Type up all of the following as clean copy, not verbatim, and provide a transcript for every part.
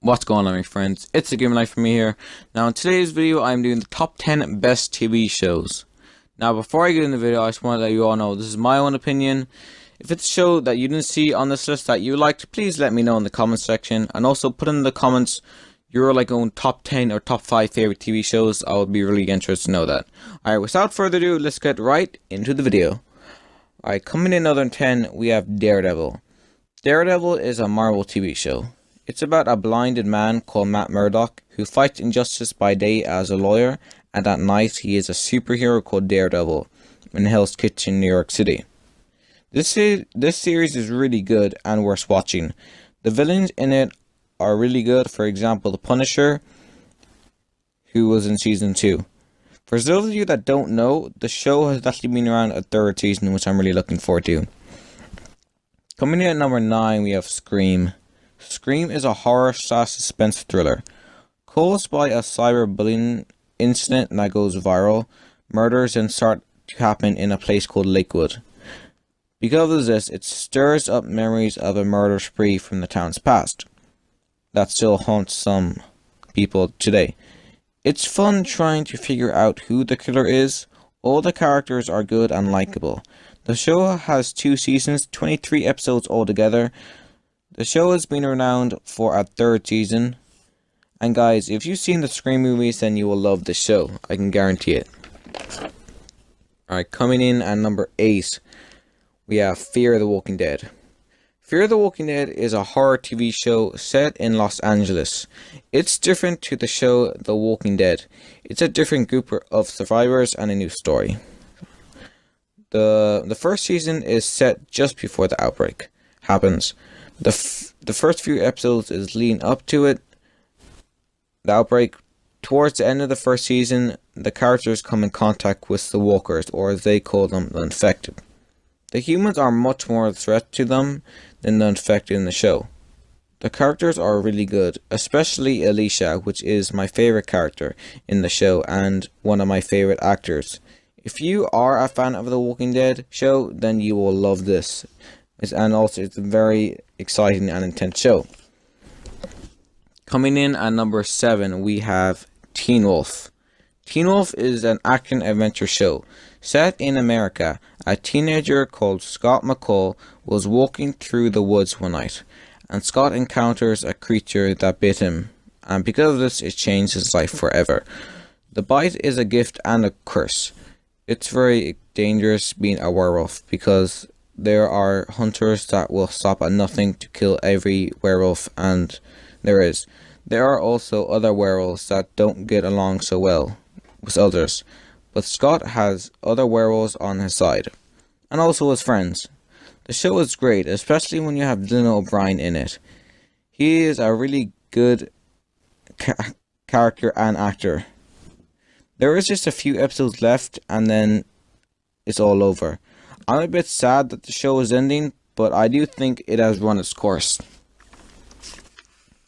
What's going on, my friends? It's a Game Life for me here. Now in today's video I'm doing the top 10 best TV shows. Now before I get in the video, I just want to let you all know this is my own opinion. If it's a show that you didn't see on this list that you liked, please let me know in the comments section, and also put in the comments your own top 10 or top 5 favorite TV shows. I would be really interested to know that. Alright, without further ado, let's get right into the video. Alright, coming in another 10, we have Daredevil. Daredevil is a Marvel TV show. It's about a blinded man called Matt Murdock who fights injustice by day as a lawyer, and at night he is a superhero called Daredevil in Hell's Kitchen, New York City. This series is really good and worth watching. The villains in it are really good. For example, the Punisher, who was in season 2. For those of you that don't know, the show has actually been around a third season, which I'm really looking forward to. Coming in at number 9, we have Scream. Scream is a horror/suspense thriller. Caused by a cyberbullying incident that goes viral, murders then start to happen in a place called Lakewood. Because of this, it stirs up memories of a murder spree from the town's past that still haunts some people today. It's fun trying to figure out who the killer is. All the characters are good and likable. The show has 2 seasons, 23 episodes altogether. The show has been renowned for a 3rd season. And guys, if you've seen the Scream movies, then you will love this show. I can guarantee it. Alright, coming in at number 8, we have Fear the Walking Dead. Fear the Walking Dead is a horror TV show set in Los Angeles. It's different to the show The Walking Dead. It's a different group of survivors and a new story. The first season is set just before the outbreak happens. The first few episodes is leading up to it, the outbreak. Towards the end of the first season, the characters come in contact with the walkers, or as they call them, the infected. The humans are much more a threat to them than the infected in the show. The characters are really good, especially Alicia, which is my favorite character in the show and one of my favorite actors. If you are a fan of the Walking Dead show, then you will love this. And also, it's a very exciting and intense show. Coming in at number 7, we have Teen Wolf. Teen Wolf is an action-adventure show. Set in America, a teenager called Scott McCall was walking through the woods one night, and Scott encounters a creature that bit him, and because of this, it changed his life forever. The bite is a gift and a curse. It's very dangerous being a werewolf, because there are hunters that will stop at nothing to kill every werewolf, and there are also other werewolves that don't get along so well with others, but Scott has other werewolves on his side, and also his friends. The show is great, especially when you have Dylan O'Brien in it. He is a really good character and actor. There is just a few episodes left, and then it's all over. I'm a bit sad that the show is ending, but I do think it has run its course.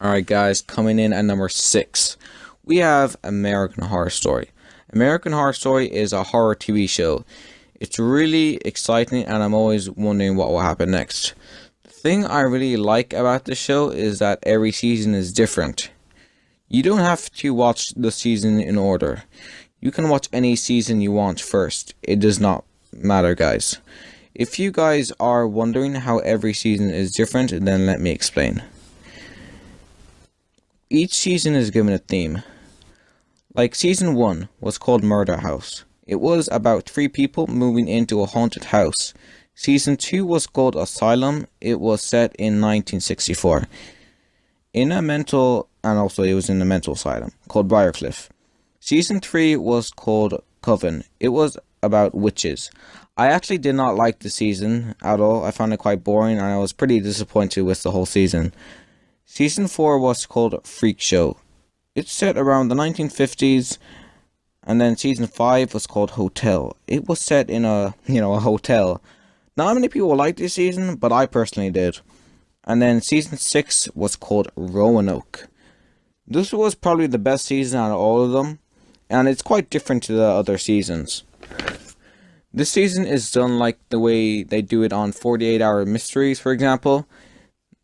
Alright guys, coming in at number 6, we have American Horror Story. American Horror Story is a horror TV show. It's really exciting, and I'm always wondering what will happen next. The thing I really like about the show is that every season is different. You don't have to watch the season in order. You can watch any season you want first. It does not matter, guys. If you guys are wondering how every season is different, then let me explain. Each season is given a theme. Like season 1 was called Murder House. It was about 3 people moving into a haunted house. Season 2 was called Asylum. It was set in 1964. It was in a mental asylum called Briarcliff. Season 3 was called Coven. It was about witches. I actually did not like the season at all. I found it quite boring, and I was pretty disappointed with the whole season. Season 4 was called Freak Show. It's set around the 1950s, and then season 5 was called Hotel. It was set in a hotel. Not many people liked this season, but I personally did. And then season 6 was called Roanoke. This was probably the best season out of all of them, and it's quite different to the other seasons. This season is done like the way they do it on 48 Hour Mysteries, for example.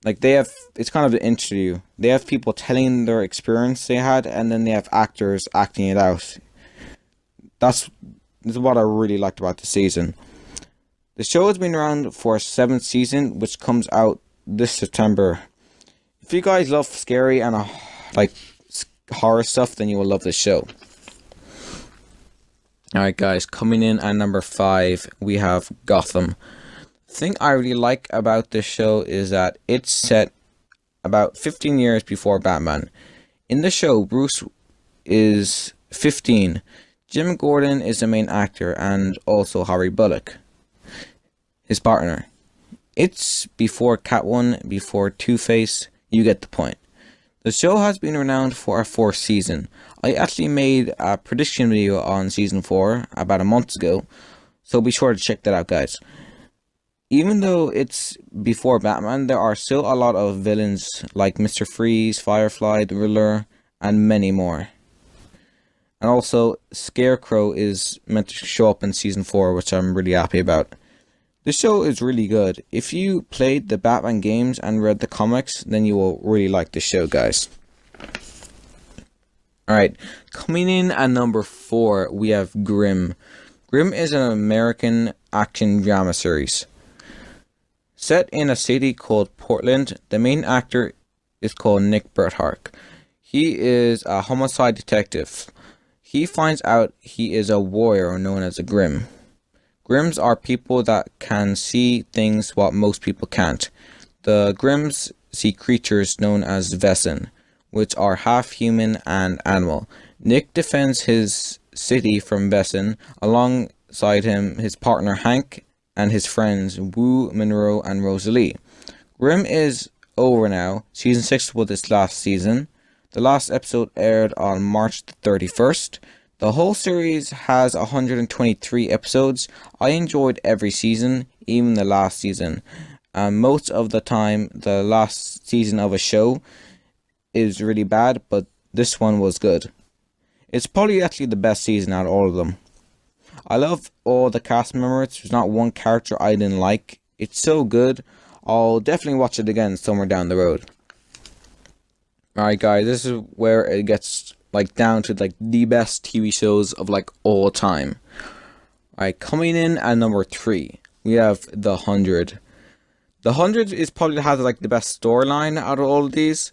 like they have, it's kind of an interview. They have people telling their experience they had, and then they have actors acting it out. That's, that's what I really liked about the season. The show has been around for a 7th season, which comes out this September. If you guys love scary and like horror stuff, then you will love this show. Alright guys, coming in at number 5, we have Gotham. The thing I really like about this show is that it's set about 15 years before Batman. In the show, Bruce is 15. Jim Gordon is the main actor, and also Harry Bullock, his partner. It's before Catwoman, before Two-Face. You get the point. The show has been renowned for a 4th season. I actually made a prediction video on season 4 about a month ago, so be sure to check that out, guys. Even though it's before Batman, there are still a lot of villains like Mr. Freeze, Firefly, the Riddler, and many more. And also, Scarecrow is meant to show up in season 4, which I'm really happy about. The show is really good. If you played the Batman games and read the comics, then you will really like the show, guys. Alright, coming in at number 4, we have Grimm. Grimm is an American action drama series. Set in a city called Portland, the main actor is called Nick Berthart. He is a homicide detective. He finds out he is a warrior known as a Grimm. Grimms are people that can see things what most people can't. The Grimms see creatures known as Vessin, which are half human and animal. Nick defends his city from Vessin. Alongside him, his partner Hank and his friends Wu, Monroe, and Rosalie. Grimm is over now. Season 6 was its last season. The last episode aired on March 31st. The whole series has 123 episodes. I enjoyed every season, even the last season. Most of the time, the last season of a show is really bad, but this one was good. It's probably actually the best season out of all of them. I love all the cast members. There's not one character I didn't like. It's so good. I'll definitely watch it again somewhere down the road. Alright guys, this is where it gets like down to like the best TV shows of like all time. Alright, coming in at number 3, we have The 100. The 100 is probably has like the best storyline out of all of these.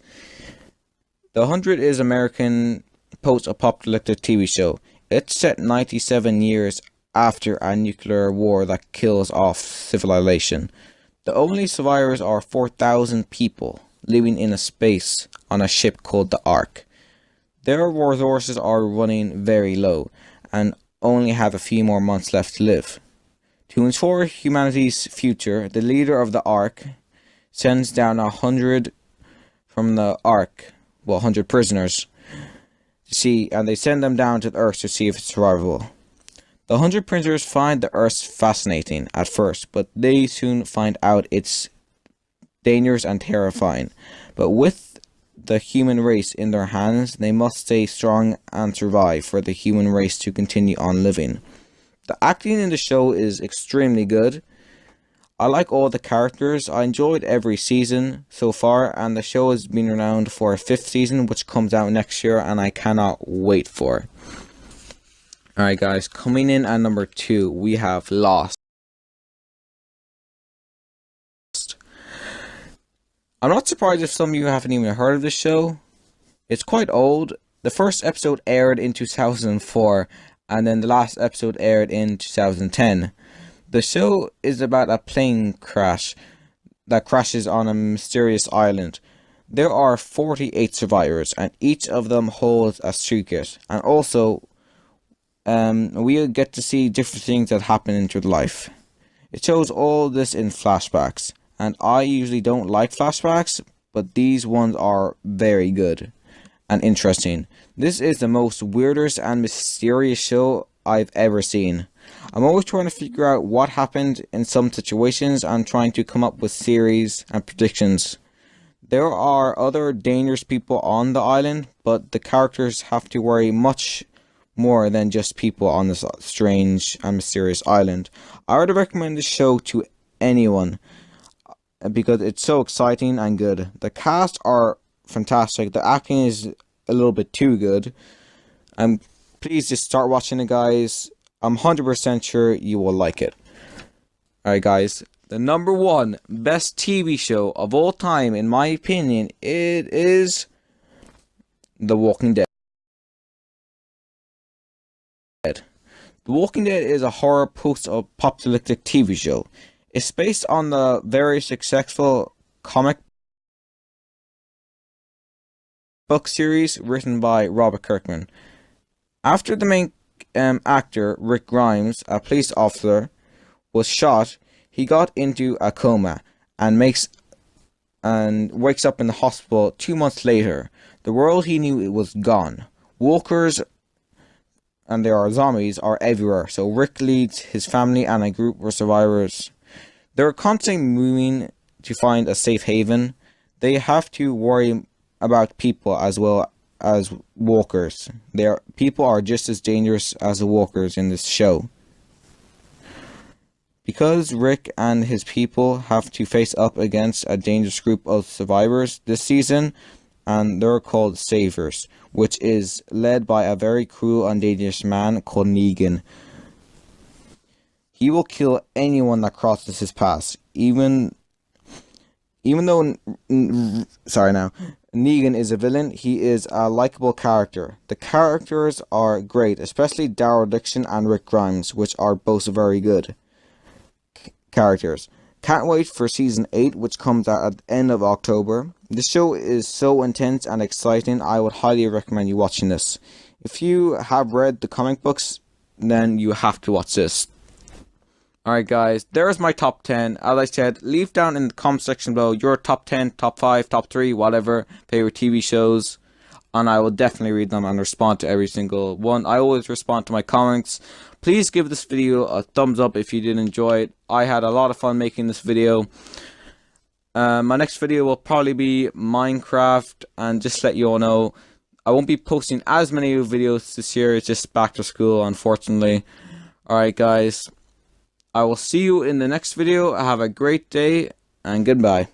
The 100 is American post-apocalyptic TV show. It's set 97 years after a nuclear war that kills off civilization. The only survivors are 4,000 people living in a space on a ship called the Ark. Their resources are running very low and only have a few more months left to live. To ensure humanity's future, the leader of the Ark sends down 100 from the Ark, 100 prisoners, to see, and they send them down to the Earth to see if it's survivable. The 100 prisoners find the Earth fascinating at first, but they soon find out it's dangerous and terrifying. But with the human race in their hands, they must stay strong and survive for the human race to continue on living. The acting in the show is extremely good. I like all the characters. I enjoyed every season so far, and the show has been around for a 5th season, which comes out next year, and I cannot wait for it. Alright guys, coming in at number 2, we have Lost. I'm not surprised if some of you haven't even heard of this show. It's quite old. The first episode aired in 2004, and then the last episode aired in 2010. The show is about a plane crash that crashes on a mysterious island. There are 48 survivors, and each of them holds a secret. And also, we get to see different things that happen in their life. It shows all this in flashbacks. And I usually don't like flashbacks, but these ones are very good and interesting. This is the most weirdest and mysterious show I've ever seen. I'm always trying to figure out what happened in some situations and trying to come up with theories and predictions. There are other dangerous people on the island, but the characters have to worry much more than just people on this strange and mysterious island. I would recommend this show to anyone. because it's so exciting and good. The cast are fantastic. The acting is a little bit too good. Please just start watching it, guys. I'm 100% sure you will like it. Alright, guys. The number one best TV show of all time, in my opinion, it is The Walking Dead. The Walking Dead is a horror post-apocalyptic TV show. It's based on the very successful comic book series written by Robert Kirkman. After the main actor, Rick Grimes, a police officer, was shot, he got into a coma and wakes up in the hospital 2 months later. The world he knew was gone. Walkers, and there are zombies, are everywhere, so Rick leads his family and a group of survivors. They're constantly moving to find a safe haven. They have to worry about people as well as walkers. People are just as dangerous as the walkers in this show. Because Rick and his people have to face up against a dangerous group of survivors this season, and they're called Saviors, which is led by a very cruel and dangerous man called Negan. He will kill anyone that crosses his path, even though Negan is a villain, he is a likable character. The characters are great, especially Daryl Dixon and Rick Grimes, which are both very good characters. Can't wait for season 8, which comes out at the end of October. This show is so intense and exciting, I would highly recommend you watching this. If you have read the comic books, then you have to watch this. Alright guys, there's my top 10. As I said, leave down in the comment section below your top 10, top 5, top 3, whatever, favorite TV shows. And I will definitely read them and respond to every single one. I always respond to my comments. Please give this video a thumbs up if you did enjoy it. I had a lot of fun making this video. My next video will probably be Minecraft, and just let you all know, I won't be posting as many videos this year. It's just back to school, unfortunately. Alright guys, I will see you in the next video. Have a great day, and goodbye.